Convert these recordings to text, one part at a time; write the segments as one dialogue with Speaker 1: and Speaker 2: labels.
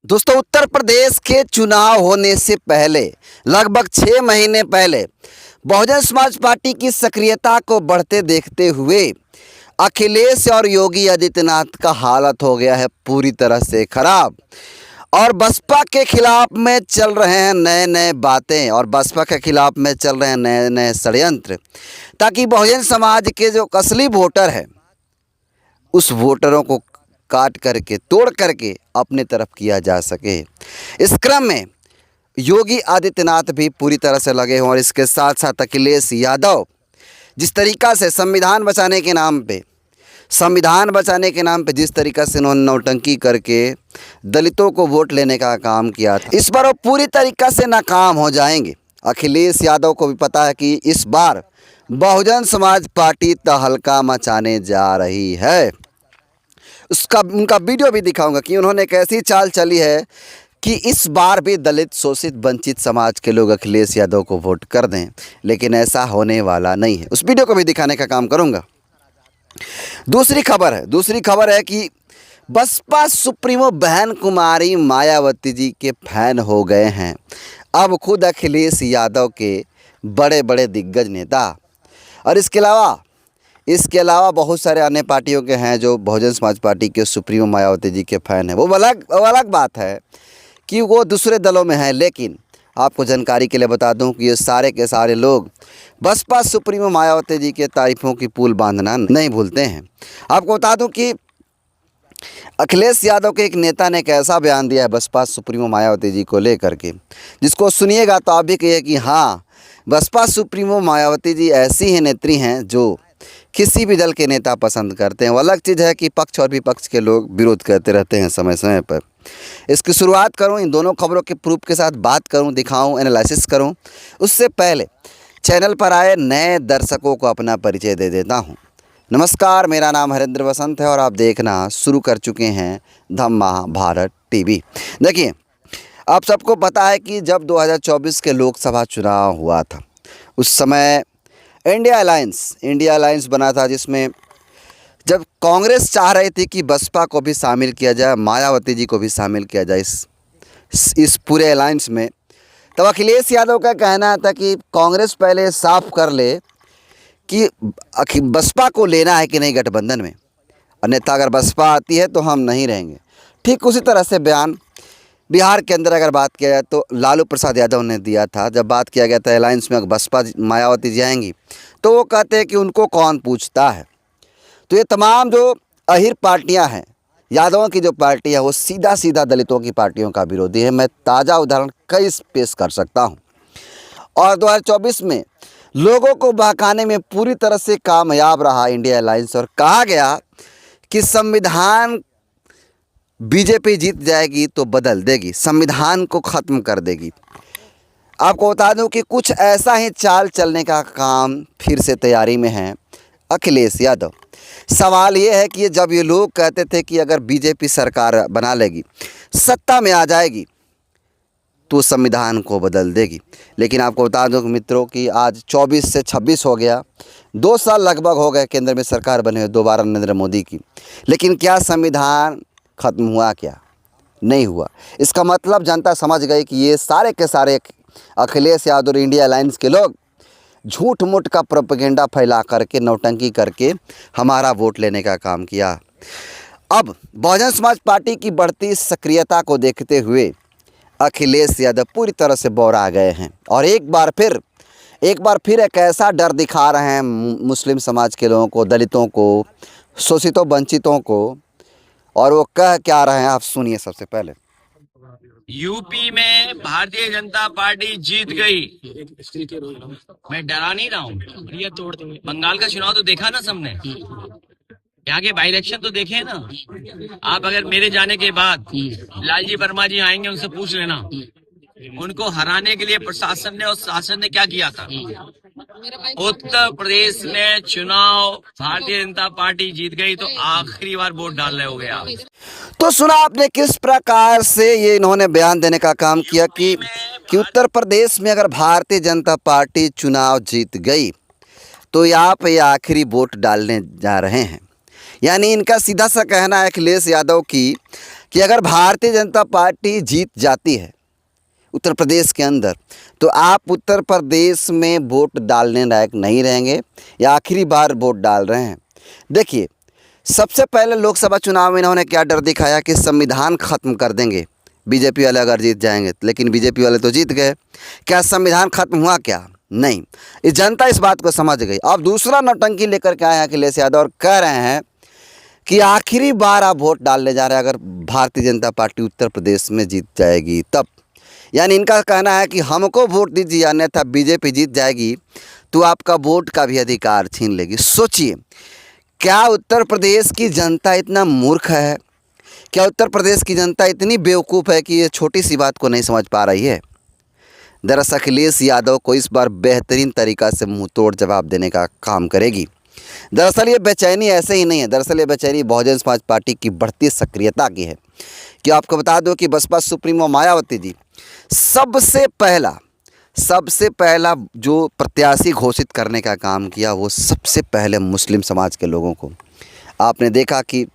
Speaker 1: दोस्तों, उत्तर प्रदेश के चुनाव होने से पहले लगभग 6 महीने पहले बहुजन समाज पार्टी की सक्रियता को बढ़ते देखते हुए अखिलेश और योगी आदित्यनाथ का हालत हो गया है पूरी तरह से खराब। और बसपा के खिलाफ में चल रहे हैं नए नए बातें और बसपा के खिलाफ में चल रहे हैं नए नए षड्यंत्र, ताकि बहुजन समाज के जो असली वोटर है उस वोटरों को काट करके तोड़ करके अपने तरफ किया जा सके। इस क्रम में योगी आदित्यनाथ भी पूरी तरह से लगे हों और इसके साथ साथ अखिलेश यादव जिस तरीक़ा से संविधान बचाने के नाम पे जिस तरीक़ा से उन्होंने नौटंकी करके दलितों को वोट लेने का काम किया था, इस बार वो पूरी तरीक़ा से नाकाम हो जाएंगे। अखिलेश यादव को भी पता है कि इस बार बहुजन समाज पार्टी तहलका मचाने जा रही है। उनका वीडियो भी दिखाऊंगा कि उन्होंने कैसी चाल चली है कि इस बार भी दलित, शोषित, वंचित समाज के लोग अखिलेश यादव को वोट कर दें, लेकिन ऐसा होने वाला नहीं है। उस वीडियो को भी दिखाने का काम करूंगा। दूसरी खबर है कि बसपा सुप्रीमो बहन कुमारी मायावती जी के फैन हो गए हैं अब खुद अखिलेश यादव के बड़े बड़े दिग्गज नेता। और इसके अलावा बहुत सारे अन्य पार्टियों के हैं जो बहुजन समाज पार्टी के सुप्रीमो मायावती जी के फैन हैं। वो अलग बात है कि वो दूसरे दलों में हैं, लेकिन आपको जानकारी के लिए बता दूं कि ये सारे के सारे लोग बसपा सुप्रीमो मायावती जी के तारीफों की पुल बांधना नहीं भूलते हैं। आपको बता दूं कि अखिलेश यादव के एक नेता ने एक ऐसा बयान दिया है बसपा सुप्रीमो मायावती जी को लेकर के, जिसको सुनिएगा तो आप भी कहिए कि हाँ, बसपा सुप्रीमो मायावती जी ऐसी ही नेत्री हैं जो किसी भी दल के नेता पसंद करते हैं। वो अलग चीज़ है कि पक्ष और विपक्ष के लोग विरोध करते रहते हैं समय समय पर। इसकी शुरुआत करूं, इन दोनों खबरों के प्रूफ के साथ बात करूं, दिखाऊं, एनालिसिस करूं, उससे पहले चैनल पर आए नए दर्शकों को अपना परिचय दे देता हूं। नमस्कार, मेरा नाम हरेंद्र वसंत है और आप देखना शुरू कर चुके हैं धम्मा भारत टीवी। देखिए, आप सबको पता है कि जब 2024 के लोकसभा चुनाव हुआ था, उस समय इंडिया अलायंस बना था, जिसमें जब कांग्रेस चाह रही थी कि बसपा को भी शामिल किया जाए, मायावती जी को भी शामिल किया जाए इस पूरे अलायंस में, तब अखिलेश यादव का कहना था कि कांग्रेस पहले साफ कर ले कि बसपा को लेना है कि नहीं गठबंधन में, अन्यथा अगर बसपा आती है तो हम नहीं रहेंगे। ठीक उसी तरह से बयान बिहार के अंदर अगर बात किया जाए तो लालू प्रसाद यादव ने दिया था। जब बात किया गया था अलायंस में अगर बसपा मायावती जी आएंगी तो वो कहते हैं कि उनको कौन पूछता है। तो ये तमाम जो अहिर पार्टियां हैं, यादवों की जो पार्टी है, वो सीधा दलितों की पार्टियों का विरोधी है। मैं ताज़ा उदाहरण कई पेश कर सकता हूं। और 2024 में लोगों को बहकाने में पूरी तरह से कामयाब रहा इंडिया अलायंस, और कहा गया कि संविधान बीजेपी जीत जाएगी तो बदल देगी, संविधान को ख़त्म कर देगी। आपको बता दूं कि कुछ ऐसा ही चाल चलने का काम फिर से तैयारी में है अखिलेश यादव। सवाल ये है कि जब ये लोग कहते थे कि अगर बीजेपी सरकार बना लेगी, सत्ता में आ जाएगी, तो संविधान को बदल देगी, लेकिन आपको बता दूं मित्रों कि आज 24 से 26 हो गया, 2 साल लगभग हो गए केंद्र में सरकार बने हुए दोबारा नरेंद्र मोदी की, लेकिन क्या संविधान ख़त्म हुआ? क्या नहीं हुआ। इसका मतलब जनता समझ गई कि ये सारे के सारे अखिलेश यादव और इंडिया अलायंस के लोग झूठ मूठ का प्रोपेगेंडा फैला करके, नौटंकी करके हमारा वोट लेने का काम किया। अब बहुजन समाज पार्टी की बढ़ती सक्रियता को देखते हुए अखिलेश यादव पूरी तरह से बौरा गए हैं और एक बार फिर एक ऐसा डर दिखा रहे हैं मुस्लिम समाज के लोगों को, दलितों को, शोषितों, वंचितों को। और वो कह क्या रहे हैं आप सुनिए। सबसे पहले
Speaker 2: यूपी में भारतीय जनता पार्टी जीत गई। मैं डरा नहीं रहा हूँ। बंगाल का चुनाव तो देखा ना सबने, यहाँ के बाई इलेक्शन तो देखे ना आप। अगर मेरे जाने के बाद लालजी वर्मा जी आएंगे, उनसे पूछ लेना उनको हराने के लिए प्रशासन ने और शासन ने क्या किया था। उत्तर प्रदेश में चुनाव भारतीय जनता पार्टी जीत गई तो आखिरी बार वोट डालने हो गया।
Speaker 1: तो सुना आपने किस प्रकार से ये इन्होंने बयान देने का काम किया कि उत्तर प्रदेश में अगर भारतीय जनता पार्टी चुनाव जीत गई तो यहाँ पे आखिरी वोट डालने जा रहे हैं। यानी इनका सीधा सा कहना है अखिलेश यादव की कि अगर भारतीय जनता पार्टी जीत जाती है उत्तर प्रदेश के अंदर, तो आप उत्तर प्रदेश में वोट डालने लायक नहीं रहेंगे या आखिरी बार वोट डाल रहे हैं। देखिए, सबसे पहले लोकसभा चुनाव में इन्होंने क्या डर दिखाया कि संविधान ख़त्म कर देंगे बीजेपी वाले अगर जीत जाएंगे, लेकिन बीजेपी वाले तो जीत गए। क्या संविधान खत्म हुआ? क्या नहीं। इस जनता इस बात को समझ गई। अब दूसरा नौटंकी लेकर के आए हैं अखिलेश यादव और कह रहे हैं कि आखिरी बार आप वोट डालने जा रहे हैं अगर भारतीय जनता पार्टी उत्तर प्रदेश में जीत जाएगी तब। यानी इनका कहना है कि हमको वोट दीजिए, अन्यथा बीजेपी जीत जाएगी तो आपका वोट का भी अधिकार छीन लेगी। सोचिए, क्या उत्तर प्रदेश की जनता इतना मूर्ख है? क्या उत्तर प्रदेश की जनता इतनी बेवकूफ़ है कि ये छोटी सी बात को नहीं समझ पा रही है? दरअसल अखिलेश यादव को इस बार बेहतरीन तरीक़ा से मुंह तोड़ जवाब देने का काम करेगी। दरअसल ये बेचैनी ऐसे ही नहीं है, दरअसल ये बेचैनी बहुजन समाज पार्टी की बढ़ती सक्रियता की है। कि आपको बता दो कि बसपा सुप्रीमो मायावती जी सबसे पहला जो प्रत्याशी घोषित करने का काम किया वो सबसे पहले मुस्लिम समाज के लोगों को। आपने देखा कि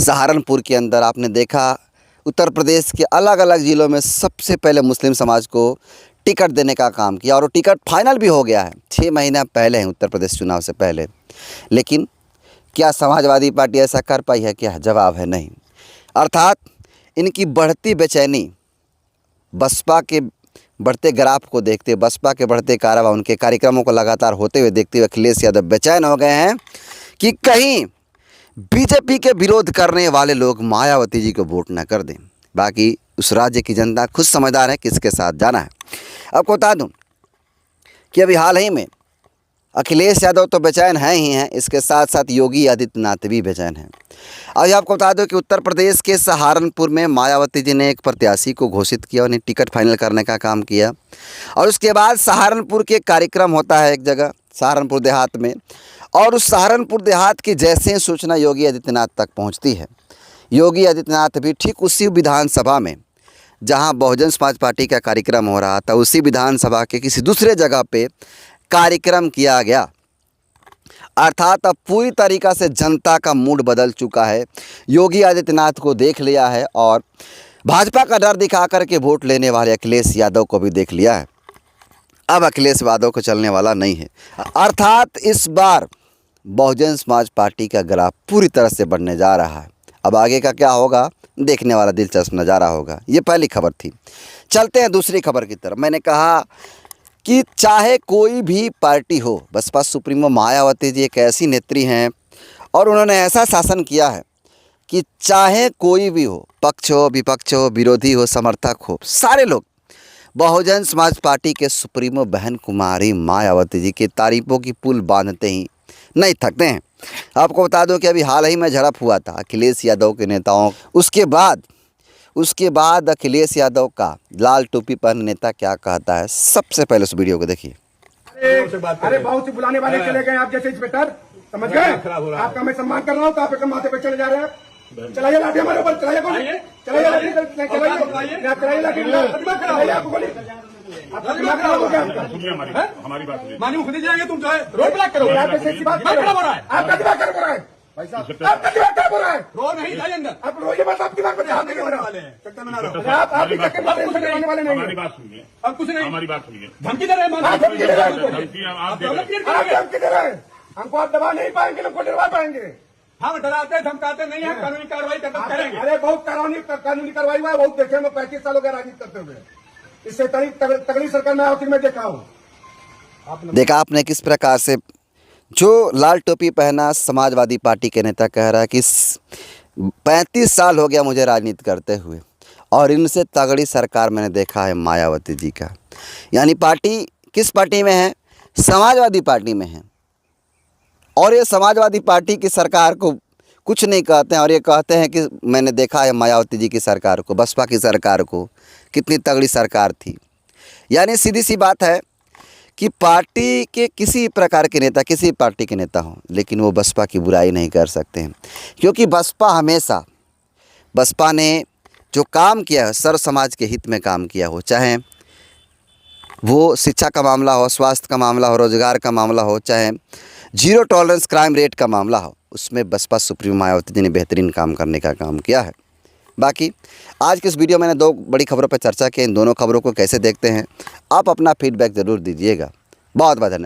Speaker 1: सहारनपुर के अंदर, आपने देखा उत्तर प्रदेश के अलग अलग ज़िलों में सबसे पहले मुस्लिम समाज को टिकट देने का काम किया और वो टिकट फाइनल भी हो गया है 6 महीना पहले हैं, उत्तर प्रदेश चुनाव से पहले। लेकिन क्या समाजवादी पार्टी ऐसा कर पाई है? क्या जवाब है नहीं। अर्थात इनकी बढ़ती बेचैनी बसपा के बढ़ते ग्राफ को देखते, बसपा के बढ़ते कारवां, उनके कार्यक्रमों को लगातार होते हुए देखते हुए अखिलेश यादव बेचैन हो गए हैं कि कहीं बीजेपी के विरोध करने वाले लोग मायावती जी को वोट न कर दें। बाकी उस राज्य की जनता खुद समझदार है किसके साथ जाना है। आपको बता दूं कि अभी हाल ही में अखिलेश यादव तो बेचैन हैं ही हैं, इसके साथ साथ योगी आदित्यनाथ भी बेचैन हैं। अभी आपको बता दो कि उत्तर प्रदेश के सहारनपुर में मायावती जी ने एक प्रत्याशी को घोषित किया, उन्हें टिकट फाइनल करने का काम किया और उसके बाद सहारनपुर के कार्यक्रम होता है एक जगह सहारनपुर देहात में, और उस सहारनपुर देहात की जैसे ही सूचना योगी आदित्यनाथ तक पहुंचती है, योगी आदित्यनाथ भी ठीक उसी विधानसभा में जहां बहुजन समाज पार्टी का कार्यक्रम हो रहा था, उसी विधानसभा के किसी दूसरे जगह पे कार्यक्रम किया गया। अर्थात अब पूरी तरीक़ा से जनता का मूड बदल चुका है। योगी आदित्यनाथ को देख लिया है और भाजपा का डर दिखा करके वोट लेने वाले अखिलेश यादव को भी देख लिया है। अब अखिलेश यादव को चलने वाला नहीं है। अर्थात इस बार बहुजन समाज पार्टी का ग्राफ पूरी तरह से बढ़ने जा रहा है। अब आगे का क्या होगा देखने वाला दिलचस्प नज़ारा होगा। ये पहली खबर थी। चलते हैं दूसरी खबर की तरफ। मैंने कहा कि चाहे कोई भी पार्टी हो, बसपा सुप्रीमो मायावती जी एक ऐसी नेत्री हैं और उन्होंने ऐसा शासन किया है कि चाहे कोई भी हो, पक्ष हो, विपक्ष हो, विरोधी हो, समर्थक हो, सारे लोग बहुजन समाज पार्टी के सुप्रीमो बहन कुमारी मायावती जी की तारीफों की पुल बांधते ही नहीं थकते हैं। आपको बता दूं कि अभी हाल ही में झड़प हुआ था अखिलेश यादव के नेताओं, उसके बाद अखिलेश यादव का लाल टोपी पहने नेता क्या कहता है, सबसे पहले उस वीडियो को देखिए।
Speaker 3: अरे बहुत से बुलाने वाले चले गए आप जैसे इंस्पेक्टर, समझ गए? आपका मैं सम्मान कर रहा हूँ तो आप एकदम माथे पे चले जा रहे हैं। चलाइए लाठी हमारे ऊपर, चलाइए चलाइए लाठी, चलाइए लाठी, चलाइए आपको गोली। आपका दिमाग खराब हो गया
Speaker 4: हमारी बात सुनिए।
Speaker 3: मानी खुद ही जाएंगे तुम चाहे रोड ब्लॉक करो। आपका दिमाग खराब हो रहा है, आपका दिमाग खराब हो रहा है भाई साहब, आपका दिमाग खराब हो रहा है। रो नहीं जाइए अंदर, आप रोइए मत, आप दिमाग पर ध्यान नहीं होने वाले हैं। आप भी चक्कर में टेंशन करने वाले नहीं।
Speaker 4: हमारी बात सुनिए,
Speaker 3: अब कुछ नहीं,
Speaker 4: हमारी बात सुनिए।
Speaker 3: धमकी दे रहे हैं, धमकी दे रहे हैं,
Speaker 4: आप दे रहे हैं।
Speaker 3: आप धमकी दे रहे हैं। हमको आप दबा नहीं पाएंगे, हमको डरवा पाएंगे। हम डराते धमकाते नहीं है, कानूनी कार्रवाई करेंगे। अरे बहुत कानूनी कार्रवाई हुआ है, बहुत देखे। मैं 35 साल हो गया राजनीति करते हुए, इससे तगड़ी सरकार मैं देखा हूँ।
Speaker 1: देखा आपने किस प्रकार से जो लाल टोपी पहना समाजवादी पार्टी के नेता कह रहा है कि 35 साल हो गया मुझे राजनीति करते हुए और इनसे तगड़ी सरकार मैंने देखा है मायावती जी का। यानी पार्टी किस पार्टी में है? समाजवादी पार्टी में है। और ये समाजवादी पार्टी की सरकार को कुछ नहीं कहते हैं और ये कहते हैं कि मैंने देखा है मायावती जी की सरकार को, बसपा की सरकार को, कितनी तगड़ी सरकार थी। यानी सीधी सी बात है कि पार्टी के किसी प्रकार के नेता, किसी पार्टी के नेता हों, लेकिन वो बसपा की बुराई नहीं कर सकते हैं, क्योंकि बसपा ने जो काम किया है सर्व समाज के हित में काम किया हो, चाहे वो शिक्षा का मामला हो, स्वास्थ्य का मामला हो, रोजगार का मामला हो, चाहे जीरो टॉलरेंस क्राइम रेट का मामला हो, उसमें बसपा सुप्रीमो मायावती जी ने बेहतरीन काम करने का काम किया है। बाकी आज की इस वीडियो में मैंने 2 बड़ी खबरों पर चर्चा की। इन दोनों खबरों को कैसे देखते हैं आप अपना फीडबैक ज़रूर दीजिएगा। बहुत बहुत धन्यवाद।